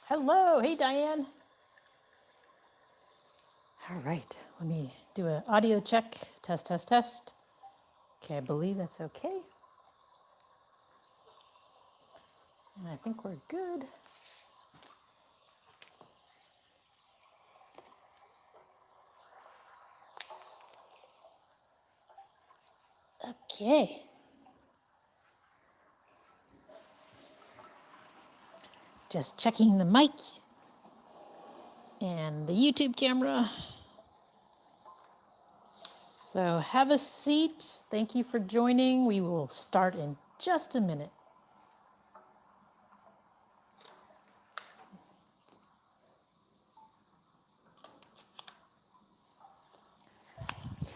Hello, hey Diane. All right, let me do an audio check. Test, test, test. Okay, I believe that's okay. And I think we're good. Okay. Just checking the mic and the YouTube camera. So have a seat. Thank you for joining. We will start in just a minute.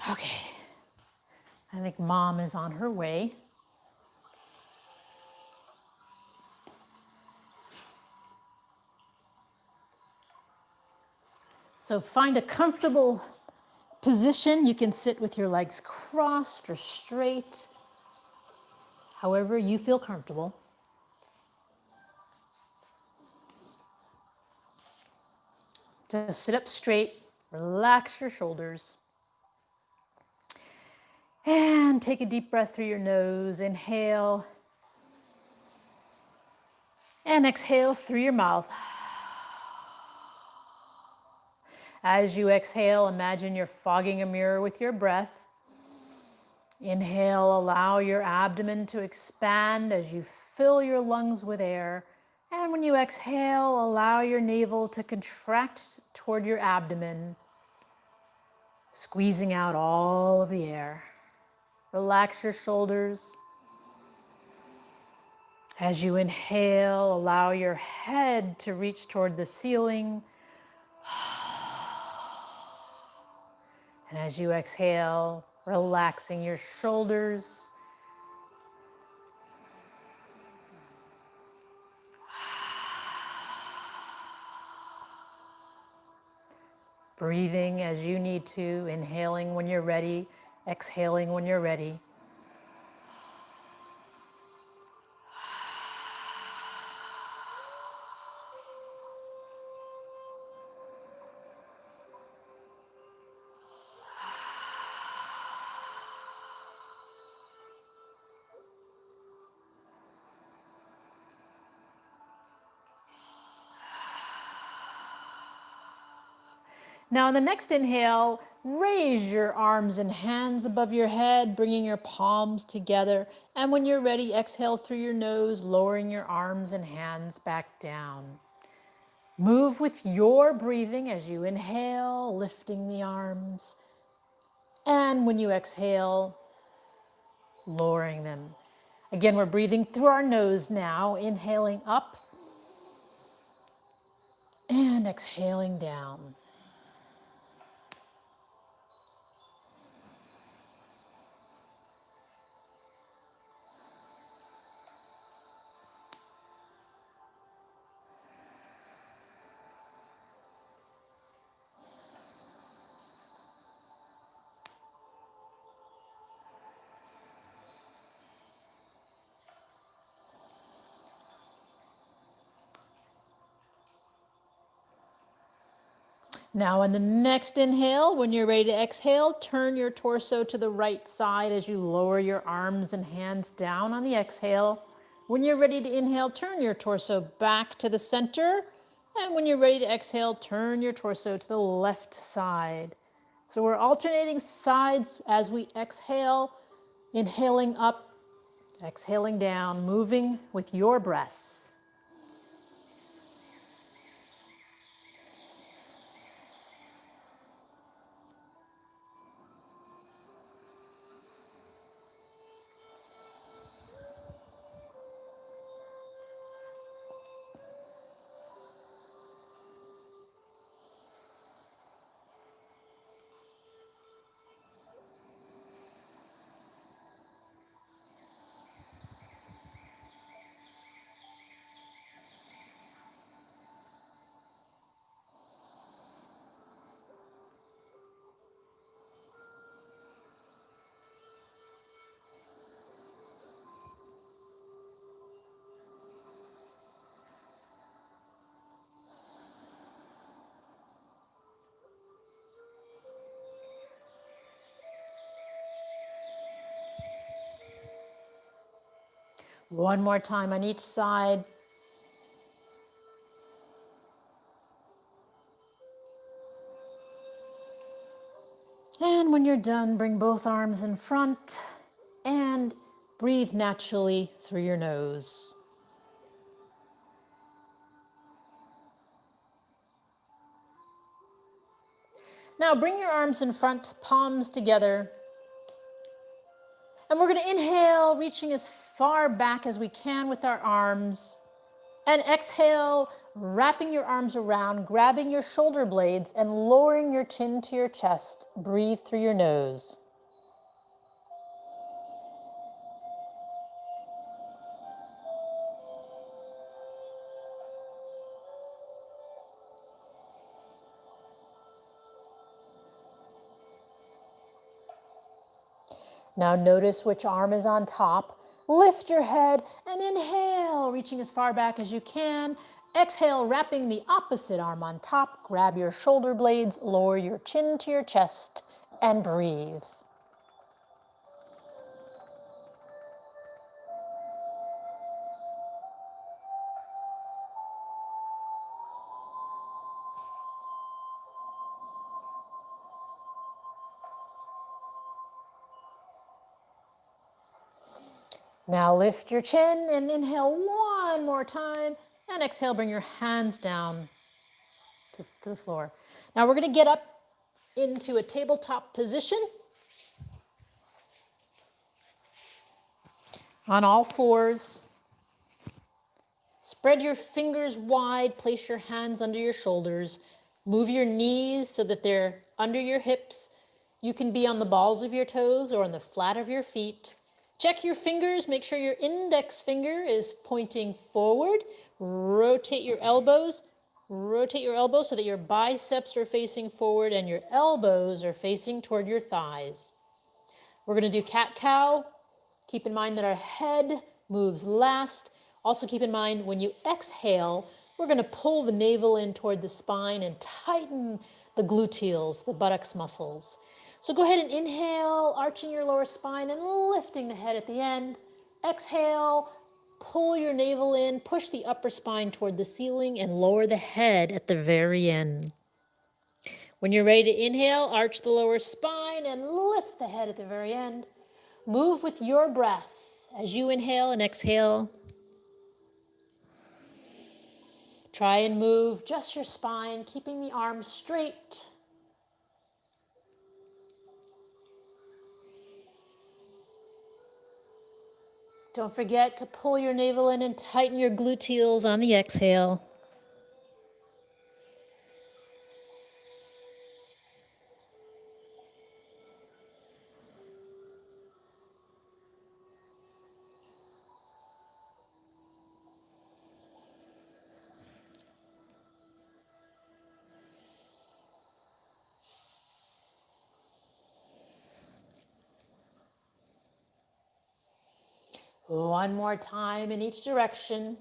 Okay. I think Mom is on her way. So find a comfortable position. You can sit with your legs crossed or straight, however you feel comfortable. Just sit up straight, relax your shoulders, and take a deep breath through your nose. Inhale, and exhale through your mouth. As you exhale, imagine you're fogging a mirror with your breath. Inhale, allow your abdomen to expand as you fill your lungs with air. And when you exhale, allow your navel to contract toward your abdomen, squeezing out all of the air. Relax your shoulders. As you inhale, allow your head to reach toward the ceiling. And as you exhale, relaxing your shoulders. Breathing as you need to, inhaling when you're ready, exhaling when you're ready. Now, on the next inhale, raise your arms and hands above your head, bringing your palms together. And when you're ready, exhale through your nose, lowering your arms and hands back down. Move with your breathing as you inhale, lifting the arms. And when you exhale, lowering them. Again, we're breathing through our nose now, inhaling up and exhaling down. Now, on the next inhale, when you're ready to exhale, turn your torso to the right side as you lower your arms and hands down on the exhale. When you're ready to inhale, turn your torso back to the center. And when you're ready to exhale, turn your torso to the left side. So we're alternating sides as we exhale, inhaling up, exhaling down, moving with your breath. One more time on each side. And when you're done, bring both arms in front and breathe naturally through your nose. Now bring your arms in front, palms together. And we're going to inhale, reaching as far back as we can with our arms. And exhale, wrapping your arms around, grabbing your shoulder blades and lowering your chin to your chest. Breathe through your nose. Now notice which arm is on top. Lift your head and inhale, reaching as far back as you can. Exhale, wrapping the opposite arm on top. Grab your shoulder blades, lower your chin to your chest, and breathe. Now lift your chin and inhale one more time. And exhale, bring your hands down to the floor. Now we're going to get up into a tabletop position on all fours. Spread your fingers wide, place your hands under your shoulders. Move your knees so that they're under your hips. You can be on the balls of your toes or on the flat of your feet. Check your fingers, make sure your index finger is pointing forward. Rotate your elbows so that your biceps are facing forward and your elbows are facing toward your thighs. We're going to do cat-cow. Keep in mind that our head moves last. Also keep in mind when you exhale, we're going to pull the navel in toward the spine and tighten the gluteals, the buttocks muscles. So go ahead and inhale, arching your lower spine and lifting the head at the end. Exhale, pull your navel in, push the upper spine toward the ceiling and lower the head at the very end. When you're ready to inhale, arch the lower spine and lift the head at the very end. Move with your breath as you inhale and exhale. Try and move just your spine, keeping the arms straight. Don't forget to pull your navel in and tighten your gluteals on the exhale. One more time in each direction.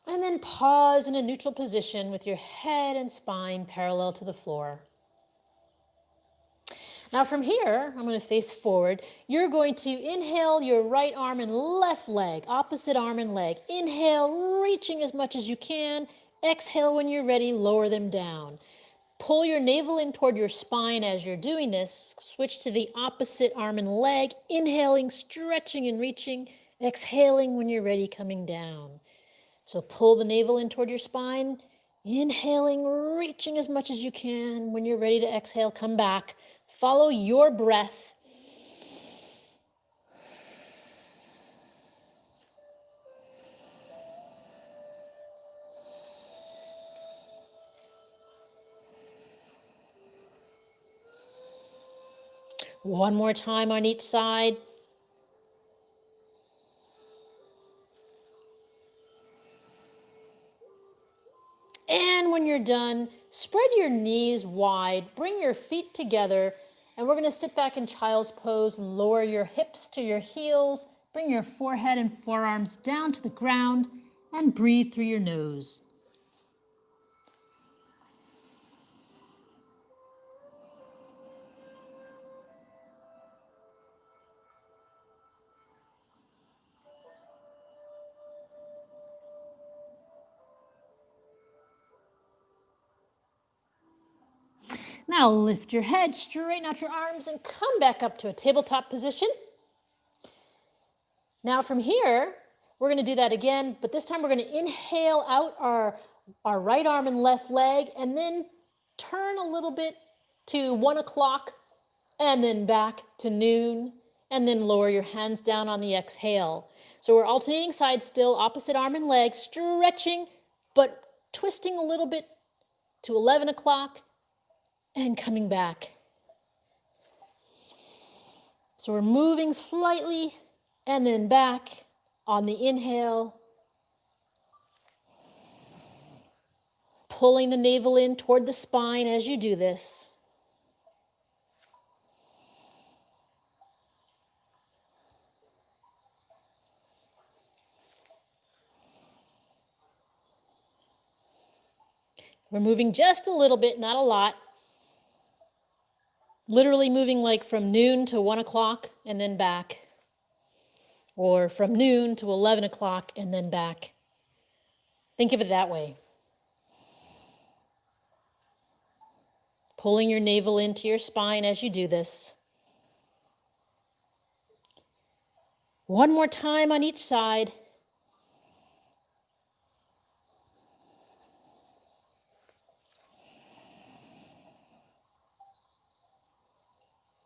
And then pause in a neutral position with your head and spine parallel to the floor. Now from here, I'm going to face forward. You're going to inhale your right arm and left leg, opposite arm and leg. Inhale, reaching as much as you can. Exhale when you're ready, lower them down. Pull your navel in toward your spine as you're doing this. Switch to the opposite arm and leg. Inhaling, stretching and reaching. Exhaling when you're ready, coming down. So pull the navel in toward your spine. Inhaling, reaching as much as you can. When you're ready to exhale, come back. Follow your breath. One more time on each side. And when you're done, spread your knees wide, bring your feet together, and we're going to sit back in child's pose and lower your hips to your heels. Bring your forehead and forearms down to the ground and breathe through your nose. Now lift your head, straighten out your arms, and come back up to a tabletop position. Now from here, we're going to do that again, but this time we're going to inhale out our right arm and left leg, and then turn a little bit to 1 o'clock, and then back to noon, and then lower your hands down on the exhale. So we're alternating sides still, opposite arm and leg, stretching, but twisting a little bit to 11 o'clock, and coming back. So we're moving slightly, and then back on the inhale, pulling the navel in toward the spine as you do this. We're moving just a little bit, not a lot. Literally moving like from noon to 1 o'clock and then back. Or from noon to 11 o'clock and then back. Think of it that way. Pulling your navel into your spine as you do this. One more time on each side.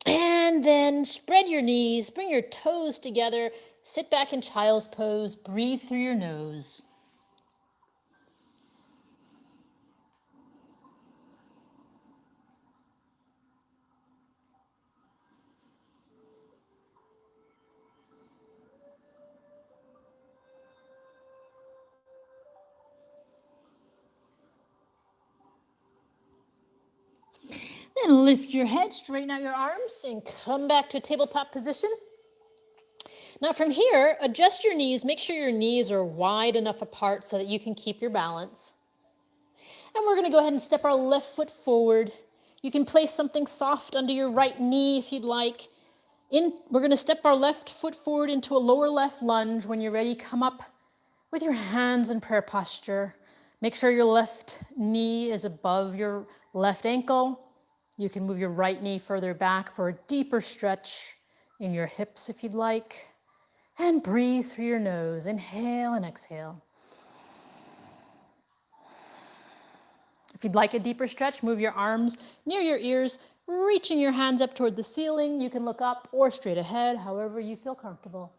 And then spread your knees, bring your toes together, sit back in child's pose, breathe through your nose. Then lift your head, straighten out your arms, and come back to a tabletop position. Now from here, adjust your knees. Make sure your knees are wide enough apart so that you can keep your balance. And we're going to go ahead and step our left foot forward. You can place something soft under your right knee if you'd like. We're going to step our left foot forward into a lower left lunge. When you're ready, come up with your hands in prayer posture. Make sure your left knee is above your left ankle. You can move your right knee further back for a deeper stretch in your hips if you'd like. And breathe through your nose. Inhale and exhale. If you'd like a deeper stretch, move your arms near your ears, reaching your hands up toward the ceiling. You can look up or straight ahead, however you feel comfortable.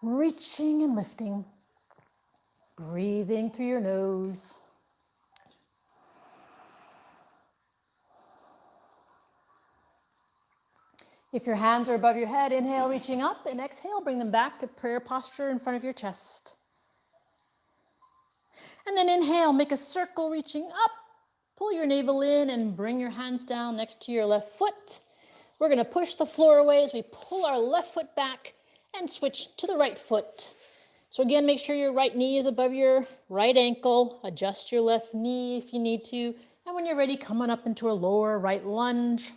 Reaching and lifting. Breathing through your nose. If your hands are above your head, inhale, reaching up, and exhale, bring them back to prayer posture in front of your chest. And then inhale, make a circle reaching up, pull your navel in and bring your hands down next to your left foot. We're going to push the floor away as we pull our left foot back and switch to the right foot. So again, make sure your right knee is above your right ankle. Adjust your left knee if you need to. And when you're ready, come on up into a lower right lunge.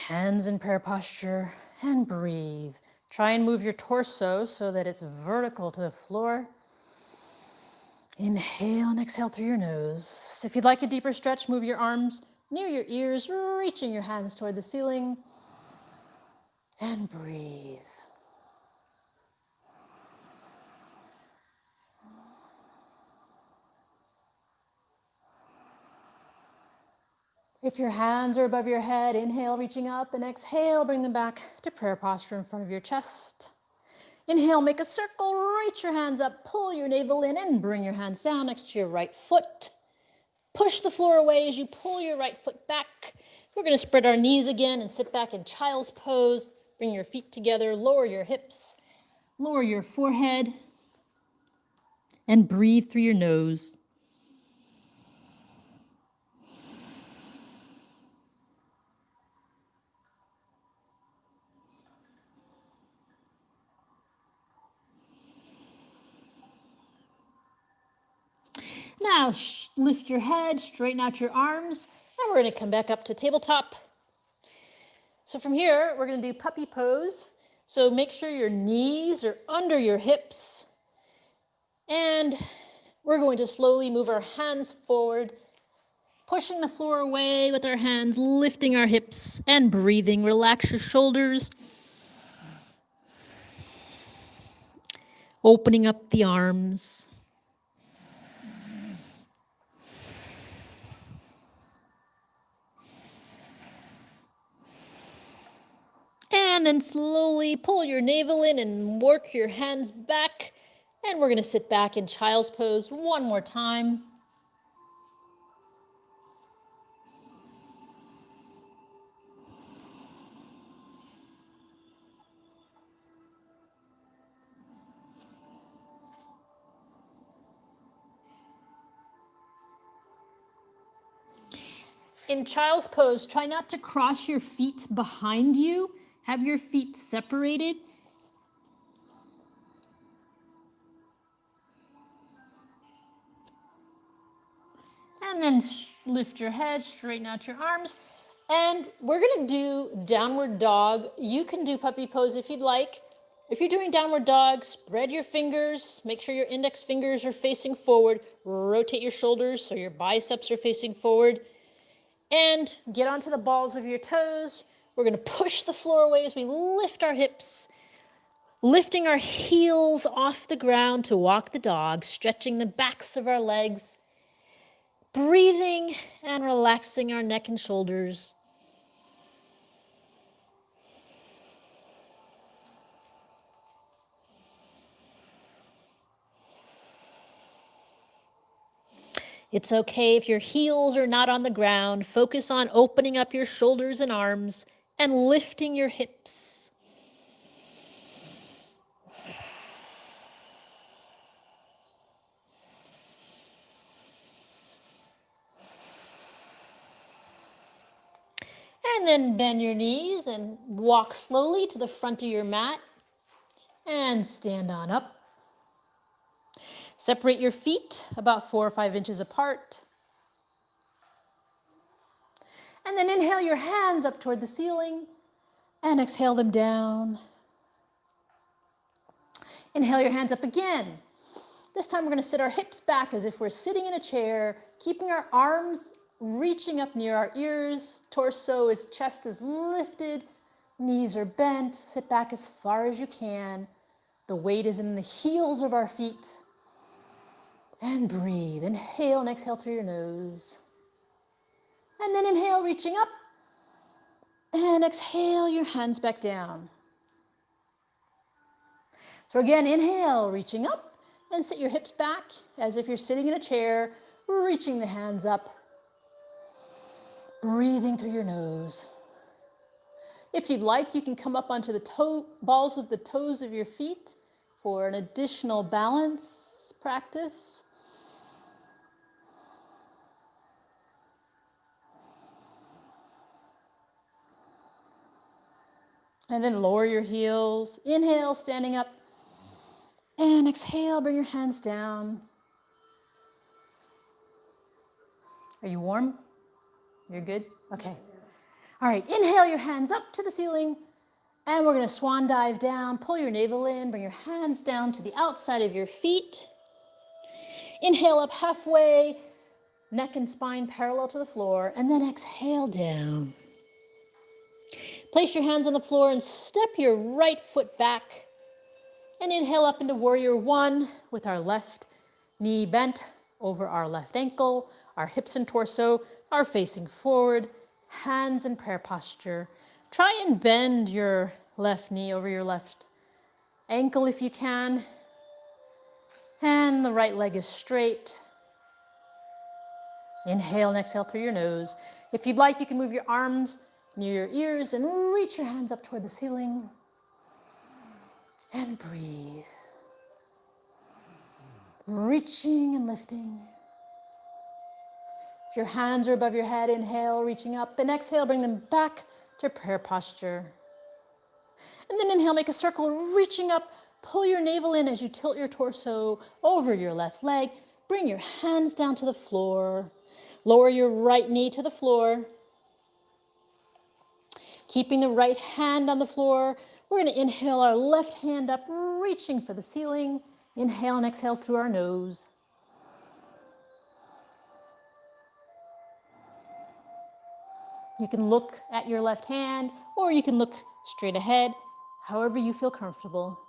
Hands in prayer posture and breathe. Try and move your torso so that it's vertical to the floor. Inhale and exhale through your nose. If you'd like a deeper stretch, move your arms near your ears, reaching your hands toward the ceiling. And breathe. If your hands are above your head, inhale, reaching up, and exhale, bring them back to prayer posture in front of your chest. Inhale, make a circle, reach your hands up, pull your navel in, and bring your hands down next to your right foot. Push the floor away as you pull your right foot back. We're going to spread our knees again and sit back in child's pose. Bring your feet together, lower your hips, lower your forehead, and breathe through your nose. Now lift your head, straighten out your arms, and we're going to come back up to tabletop. So from here, we're going to do puppy pose. So make sure your knees are under your hips. And we're going to slowly move our hands forward Pushing the floor away with our hands, lifting our hips and breathing. Relax your shoulders. Opening up the arms. And then slowly pull your navel in and work your hands back. And we're going to sit back in child's pose one more time. In child's pose, try not to cross your feet behind you. Have your feet separated. And then lift your head, straighten out your arms. And we're gonna do downward dog. You can do puppy pose if you'd like. If you're doing downward dog, spread your fingers. Make sure your index fingers are facing forward. Rotate your shoulders so your biceps are facing forward. And get onto the balls of your toes. We're gonna push the floor away as we lift our hips, lifting our heels off the ground to walk the dog, stretching the backs of our legs, breathing and relaxing our neck and shoulders. It's okay if your heels are not on the ground. Focus on opening up your shoulders and arms and lifting your hips. And then bend your knees and walk slowly to the front of your mat and stand on up. Separate your feet about 4 or 5 inches apart. And then inhale your hands up toward the ceiling and exhale them down. Inhale your hands up again. This time we're going to sit our hips back as if we're sitting in a chair, keeping our arms reaching up near our ears. Torso is, chest is lifted, knees are bent. Sit back as far as you can. The weight is in the heels of our feet. And breathe. Inhale and exhale through your nose. And then inhale, reaching up. And exhale your hands back down. So again, inhale, reaching up. And sit your hips back as if you're sitting in a chair, reaching the hands up. Breathing through your nose. If you'd like, you can come up onto the balls of the toes of your feet for an additional balance practice. And then lower your heels. Inhale, standing up. And exhale, bring your hands down. Are you warm? You're good? Okay. All right, inhale your hands up to the ceiling. And we're gonna swan dive down. Pull your navel in, bring your hands down to the outside of your feet. Inhale up halfway, neck and spine parallel to the floor, and then exhale down. Place your hands on the floor and step your right foot back. And inhale up into warrior one with our left knee bent over our left ankle. Our hips and torso are facing forward, hands in prayer posture. Try and bend your left knee over your left ankle if you can. And the right leg is straight. Inhale and exhale through your nose. If you'd like, you can move your arms near your ears and reach your hands up toward the ceiling. And breathe. Reaching and lifting. If your hands are above your head, inhale, reaching up, and exhale, bring them back to prayer posture. And then inhale, make a circle, reaching up, pull your navel in as you tilt your torso over your left leg. Bring your hands down to the floor. Lower your right knee to the floor. Keeping the right hand on the floor, we're going to inhale our left hand up, reaching for the ceiling. Inhale and exhale through our nose. You can look at your left hand or you can look straight ahead, however you feel comfortable.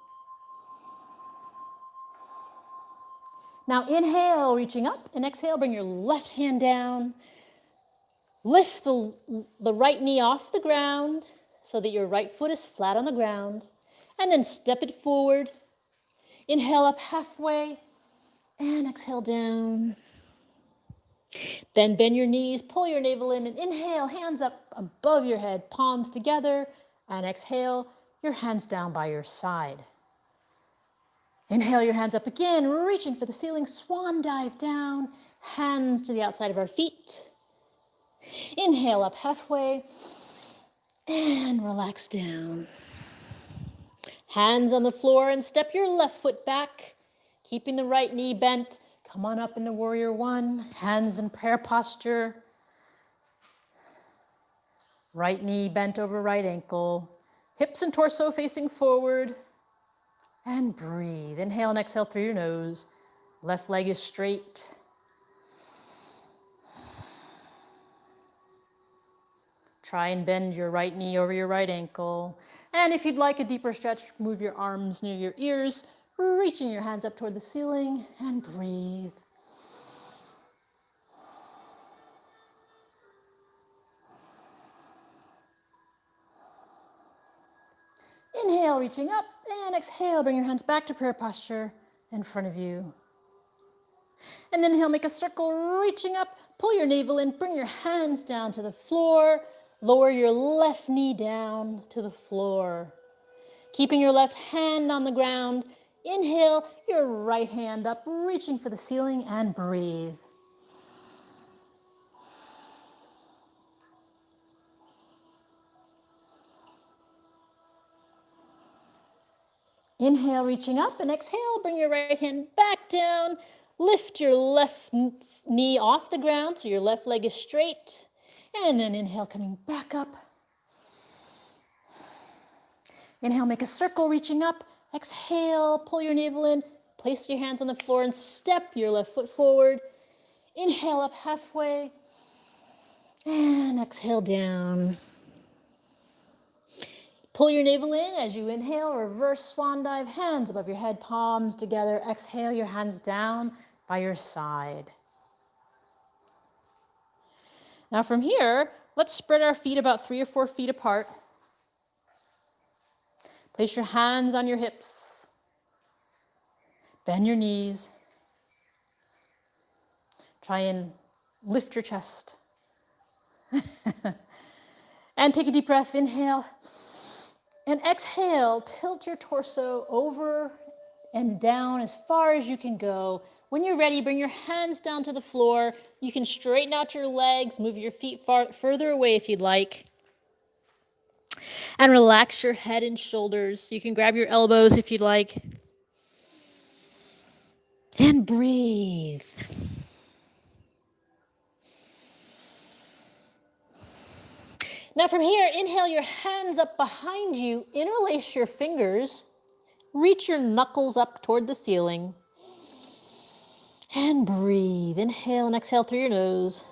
Now inhale, reaching up, and exhale, bring your left hand down. Lift the right knee off the ground so that your right foot is flat on the ground, and then step it forward. Inhale up halfway, and exhale down. Then bend your knees, pull your navel in, and inhale, hands up above your head, palms together, and exhale, your hands down by your side. Inhale your hands up again, reaching for the ceiling, swan dive down, hands to the outside of our feet. Inhale up halfway, and relax down. Hands on the floor and step your left foot back, keeping the right knee bent. Come on up into warrior one, hands in prayer posture. Right knee bent over right ankle, hips and torso facing forward. And breathe. Inhale and exhale through your nose. Left leg is straight. Try and bend your right knee over your right ankle. And if you'd like a deeper stretch, move your arms near your ears, reaching your hands up toward the ceiling, and breathe. Inhale, reaching up, and exhale, bring your hands back to prayer posture in front of you. And then inhale, make a circle, reaching up, pull your navel in, bring your hands down to the floor, lower your left knee down to the floor. Keeping your left hand on the ground, inhale, your right hand up, reaching for the ceiling, and breathe. Inhale, reaching up, and exhale, bring your right hand back down. Lift your left knee off the ground so your left leg is straight. And then inhale, coming back up. Inhale, make a circle, reaching up. Exhale, pull your navel in. Place your hands on the floor and step your left foot forward. Inhale up halfway. And exhale down. Pull your navel in as you inhale, reverse swan dive, hands above your head, palms together. Exhale, your hands down by your side. Now from here, let's spread our feet about 3 or 4 feet apart. Place your hands on your hips. Bend your knees. Try and lift your chest. And take a deep breath, inhale. And exhale, tilt your torso over and down as far as you can go. When you're ready, bring your hands down to the floor. You can straighten out your legs, move your feet further away if you'd like. And relax your head and shoulders. You can grab your elbows if you'd like. And breathe. Now from here, inhale your hands up behind you, interlace your fingers, reach your knuckles up toward the ceiling, and breathe. Inhale and exhale through your nose.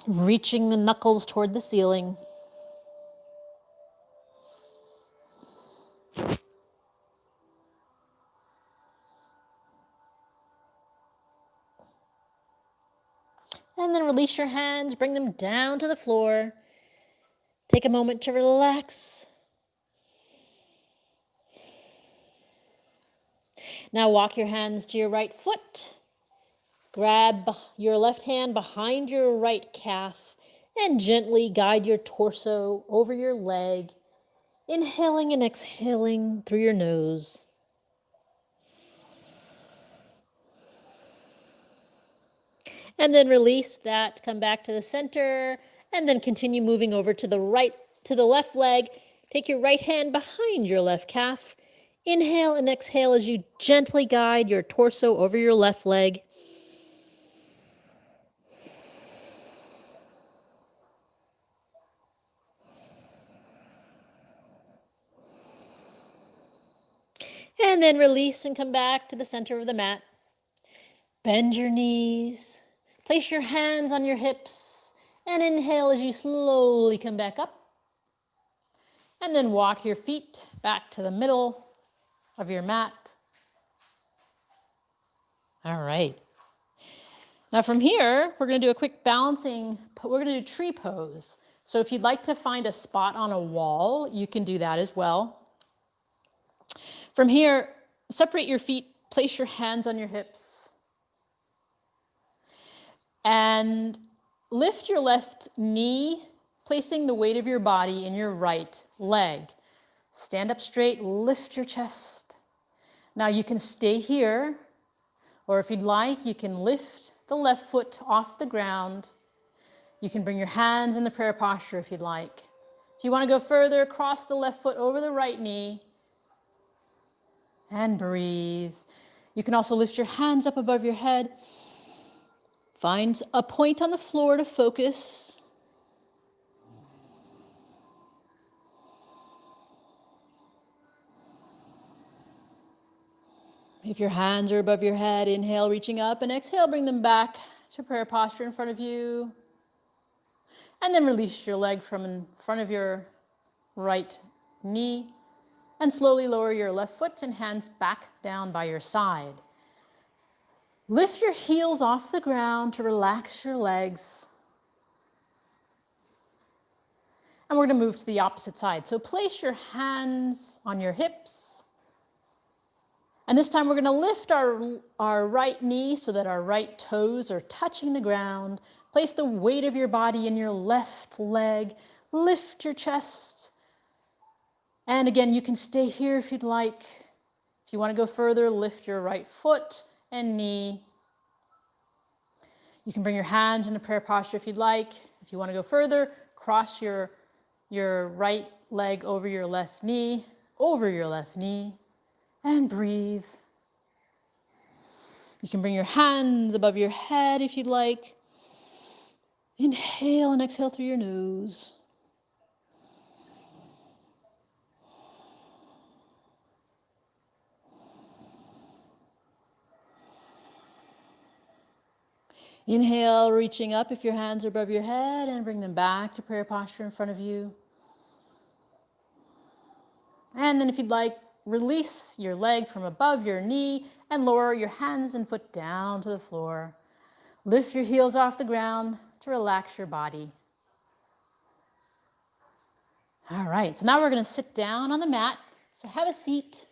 Reaching the knuckles toward the ceiling. And then release your hands, bring them down to the floor. Take a moment to relax. Now walk your hands to your right foot. Grab your left hand behind your right calf and gently guide your torso over your leg, inhaling and exhaling through your nose. And then release that, come back to the center, and then continue moving over to the left leg. Take your right hand behind your left calf. Inhale and exhale as you gently guide your torso over your left leg. And then release and come back to the center of the mat. Bend your knees. Place your hands on your hips and inhale as you slowly come back up. And then walk your feet back to the middle of your mat. All right. Now from here, we're going to do a quick balancing. We're going to do tree pose. So if you'd like to find a spot on a wall, you can do that as well. From here, separate your feet, place your hands on your hips, and lift your left knee, placing the weight of your body in your right leg. Stand up straight, lift your chest. Now you can stay here, or if you'd like, you can lift the left foot off the ground. You can bring your hands in the prayer posture if you'd like. If you want to go further, cross the left foot over the right knee and breathe. You can also lift your hands up above your head. Find a point on the floor to focus. If your hands are above your head, inhale, reaching up, and exhale, bring them back to prayer posture in front of you. And then release your leg from in front of your right knee and slowly lower your left foot and hands back down by your side. Lift your heels off the ground to relax your legs. And we're going to move to the opposite side. So place your hands on your hips. And this time we're going to lift our right knee so that our right toes are touching the ground. Place the weight of your body in your left leg. Lift your chest. And again, you can stay here if you'd like. If you want to go further, lift your right foot and knee. You can bring your hands into prayer posture if you'd like. If you want to go further, cross your right leg over your left knee, and breathe. You can bring your hands above your head if you'd like. Inhale and exhale through your nose. Inhale, reaching up if your hands are above your head, and bring them back to prayer posture in front of you. And then if you'd like, release your leg from above your knee and lower your hands and foot down to the floor. Lift your heels off the ground to relax your body. All right, so now we're going to sit down on the mat. So have a seat.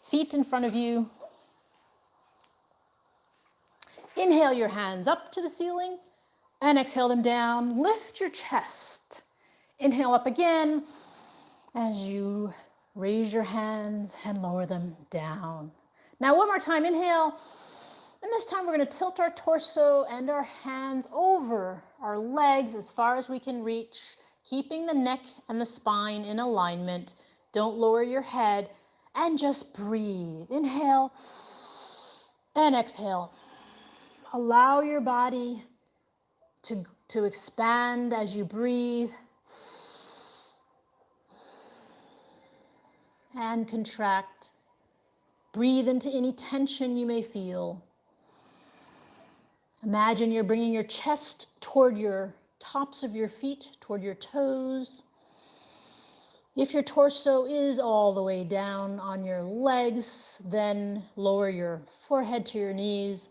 Feet in front of you. Inhale your hands up to the ceiling and exhale them down. Lift your chest. Inhale up again as you raise your hands and lower them down. Now one more time, inhale. And this time we're going to tilt our torso and our hands over our legs as far as we can reach, keeping the neck and the spine in alignment. Don't lower your head and just breathe. Inhale and exhale. Allow your body to expand as you breathe and contract. Breathe into any tension you may feel. Imagine you're bringing your chest toward your tops of your feet, toward your toes. If your torso is all the way down on your legs, then lower your forehead to your knees.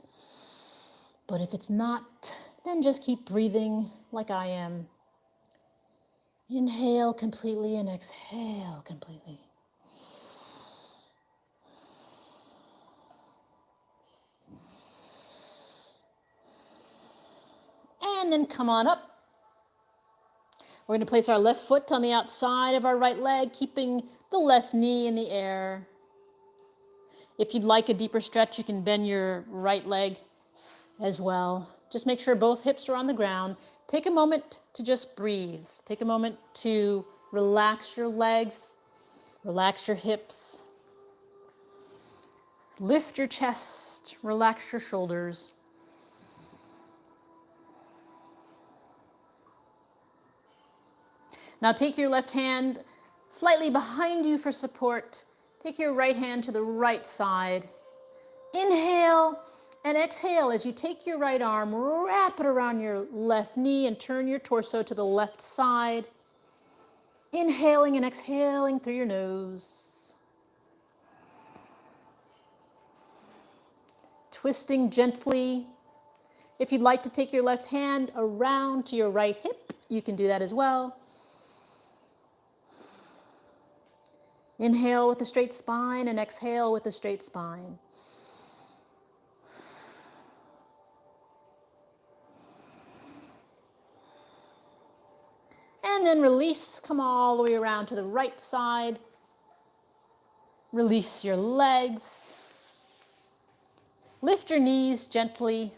But if it's not, then just keep breathing like I am. Inhale completely and exhale completely. And then come on up. We're going to place our left foot on the outside of our right leg, keeping the left knee in the air. If you'd like a deeper stretch, you can bend your right leg as well. Just make sure both hips are on the ground. Take a moment to just breathe. Take a moment to relax your legs, relax your hips, lift your chest, relax your shoulders. Now take your left hand slightly behind you for support. Take your right hand to the right side. Inhale and exhale as you take your right arm, wrap it around your left knee and turn your torso to the left side. Inhaling and exhaling through your nose. Twisting gently. If you'd like to take your left hand around to your right hip, you can do that as well. Inhale with a straight spine and exhale with a straight spine. And then release, come all the way around to the right side. Release your legs. Lift your knees gently.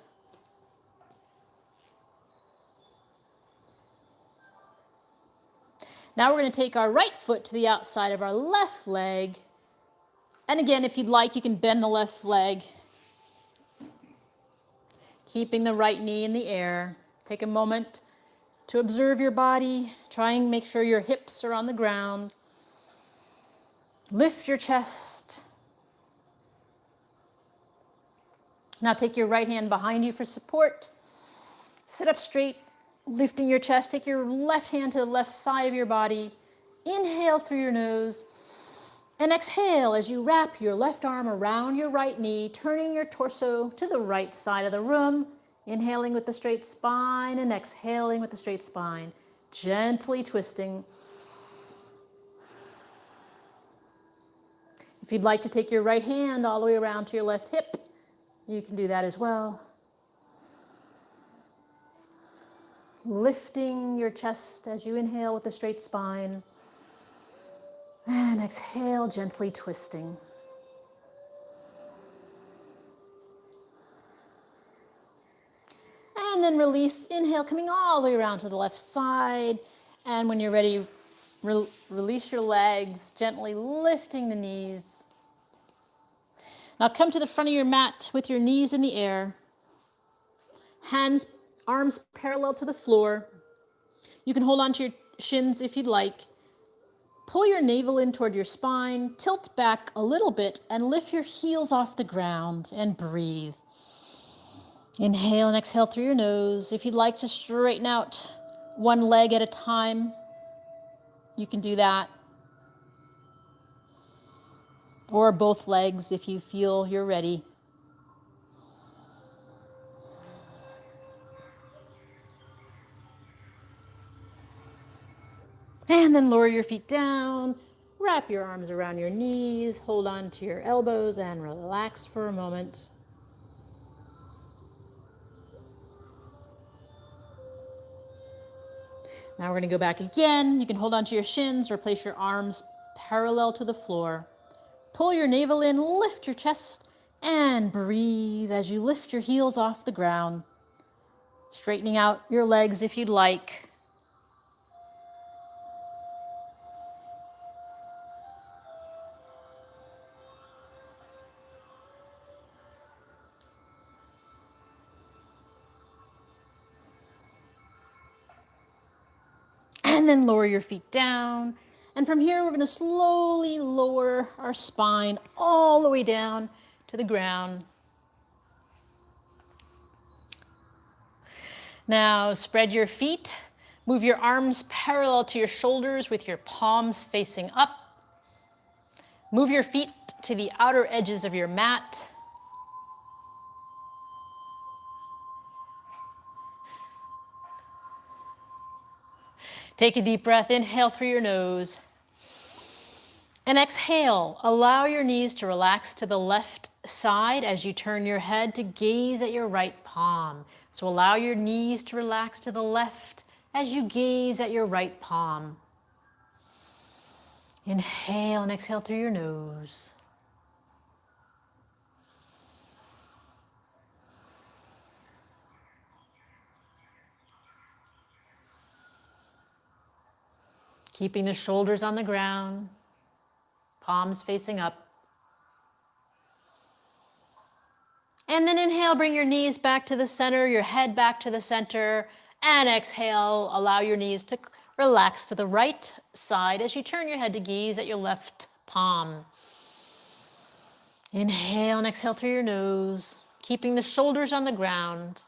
Now we're going to take our right foot to the outside of our left leg. And again, if you'd like, you can bend the left leg, keeping the right knee in the air. Take a moment to observe your body. Try and make sure your hips are on the ground. Lift your chest. Now take your right hand behind you for support. Sit up straight, lifting your chest. Take your left hand to the left side of your body. Inhale through your nose. And exhale as you wrap your left arm around your right knee, turning your torso to the right side of the room. Inhaling with the straight spine and exhaling with the straight spine. Gently twisting. If you'd like to take your right hand all the way around to your left hip, you can do that as well. Lifting your chest as you inhale with a straight spine. And exhale, gently twisting. And then release, inhale, coming all the way around to the left side. And when you're ready, release your legs, gently lifting the knees. Now come to the front of your mat with your knees in the air. Hands, arms parallel to the floor. You can hold on to your shins if you'd like. Pull your navel in toward your spine, tilt back a little bit, and lift your heels off the ground and breathe. Inhale and exhale through your nose. If you'd like to straighten out one leg at a time, you can do that. Or both legs if you feel you're ready. And then lower your feet down, wrap your arms around your knees, hold on to your elbows and relax for a moment. Now we're going to go back again. You can hold on to your shins or place your arms parallel to the floor. Pull your navel in, lift your chest, and breathe as you lift your heels off the ground. Straightening out your legs if you'd like. And then lower your feet down. And from here, we're going to slowly lower our spine all the way down to the ground. Now, spread your feet. Move your arms parallel to your shoulders with your palms facing up. Move your feet to the outer edges of your mat. Take a deep breath, inhale through your nose. And exhale, allow your knees to relax to the left side as you turn your head to gaze at your right palm. So allow your knees to relax to the left as you gaze at your right palm. Inhale and exhale through your nose. Keeping the shoulders on the ground, palms facing up. And then inhale, bring your knees back to the center, your head back to the center, and exhale, allow your knees to relax to the right side as you turn your head to gaze at your left palm. Inhale and exhale through your nose, keeping the shoulders on the ground.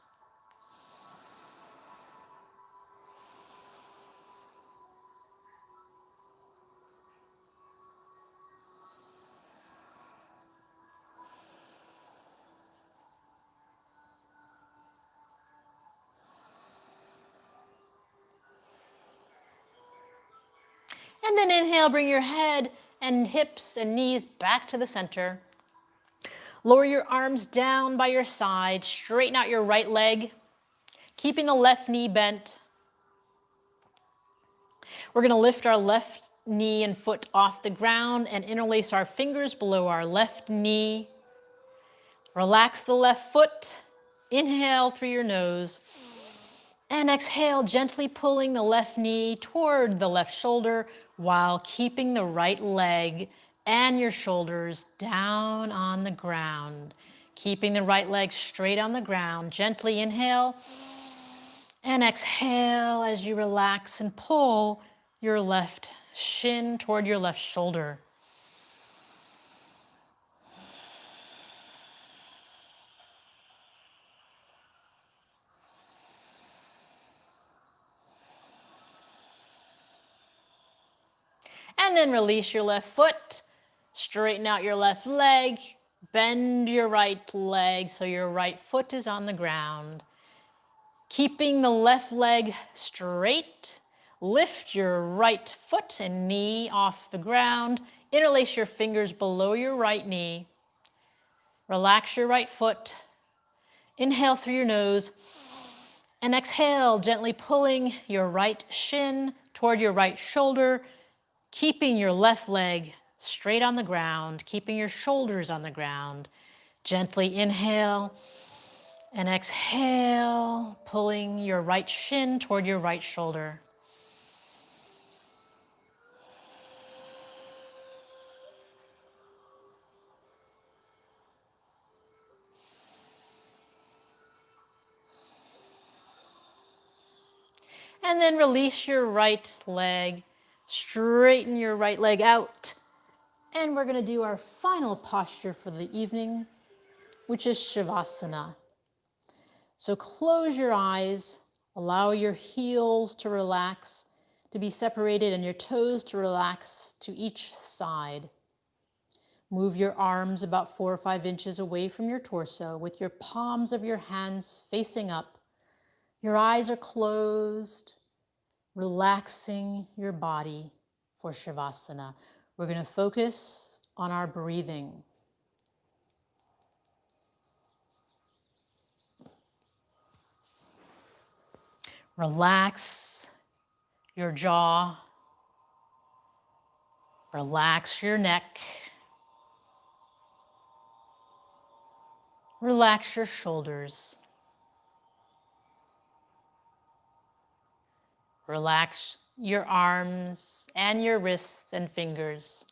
And then inhale, bring your head and hips and knees back to the center. Lower your arms down by your side, straighten out your right leg, keeping the left knee bent. We're gonna lift our left knee and foot off the ground and interlace our fingers below our left knee. Relax the left foot. Inhale through your nose. And exhale, gently pulling the left knee toward the left shoulder while keeping the right leg and your shoulders down on the ground. Keeping the right leg straight on the ground. Gently inhale and exhale as you relax and pull your left shin toward your left shoulder. And then release your left foot, straighten out your left leg, bend your right leg so your right foot is on the ground. Keeping the left leg straight, lift your right foot and knee off the ground. Interlace your fingers below your right knee. Relax your right foot. Inhale through your nose and exhale, gently pulling your right shin toward your right shoulder, keeping your left leg straight on the ground, keeping your shoulders on the ground. Gently inhale and exhale, pulling your right shin toward your right shoulder. And then release your right leg, straighten your right leg out. And we're gonna do our final posture for the evening, which is Shavasana. So close your eyes, allow your heels to relax, to be separated, and your toes to relax to each side. Move your arms about 4 or 5 inches away from your torso with your palms of your hands facing up. Your eyes are closed, relaxing your body for Shavasana. We're going to focus on our breathing. Relax your jaw. Relax your neck. Relax your shoulders. Relax your arms and your wrists and fingers.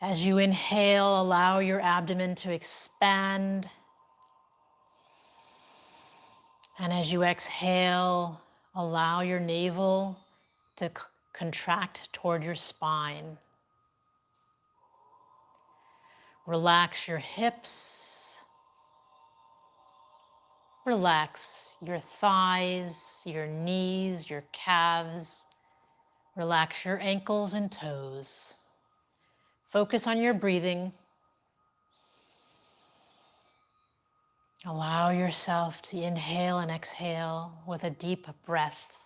As you inhale, allow your abdomen to expand. And as you exhale, allow your navel to contract toward your spine. Relax your hips. Relax your thighs, your knees, your calves. Relax your ankles and toes. Focus on your breathing. Allow yourself to inhale and exhale with a deep breath.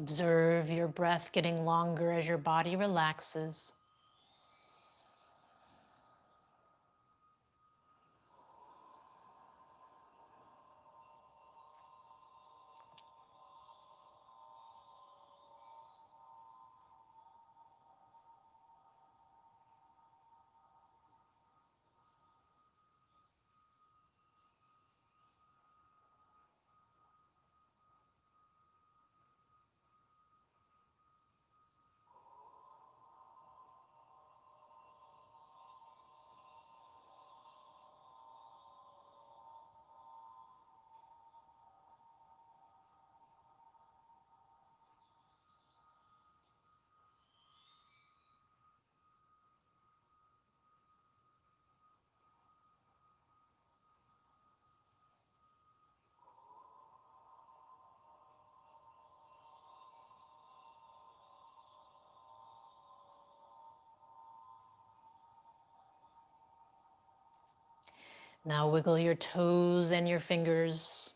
Observe your breath getting longer as your body relaxes. Now wiggle your toes and your fingers.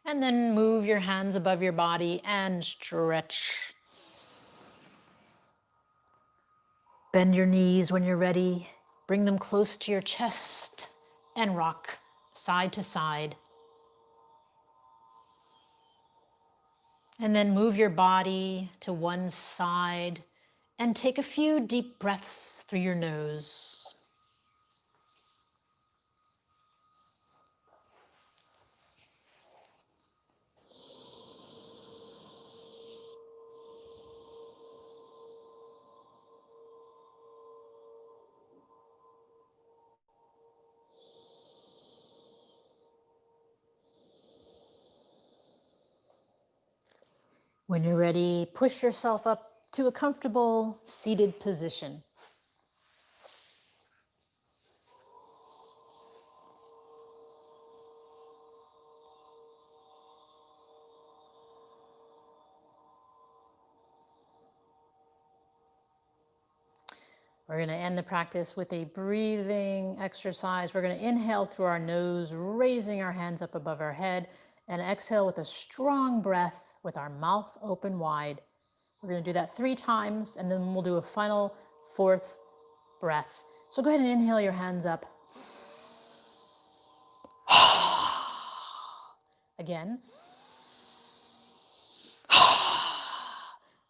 And then move your hands above your body and stretch. Bend your knees when you're ready. Bring them close to your chest and rock side to side. And then move your body to one side and take a few deep breaths through your nose. When you're ready, push yourself up to a comfortable seated position. We're going to end the practice with a breathing exercise. We're going to inhale through our nose, raising our hands up above our head, and exhale with a strong breath with our mouth open wide. We're going to do that 3 times, and then we'll do a final 4th breath. So go ahead and inhale your hands up. Again.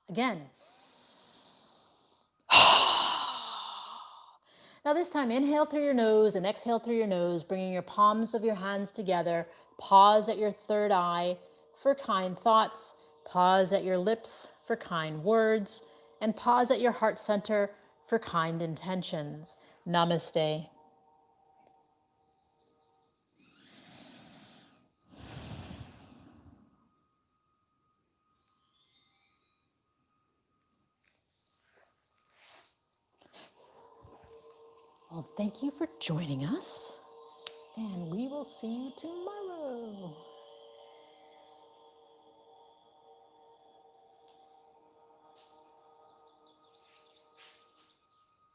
Again. Now this time, inhale through your nose and exhale through your nose, bringing your palms of your hands together. Pause at your third eye for kind thoughts. Pause at your lips for kind words. And pause at your heart center for kind intentions. Namaste. Well, thank you for joining us, and we will see you tomorrow.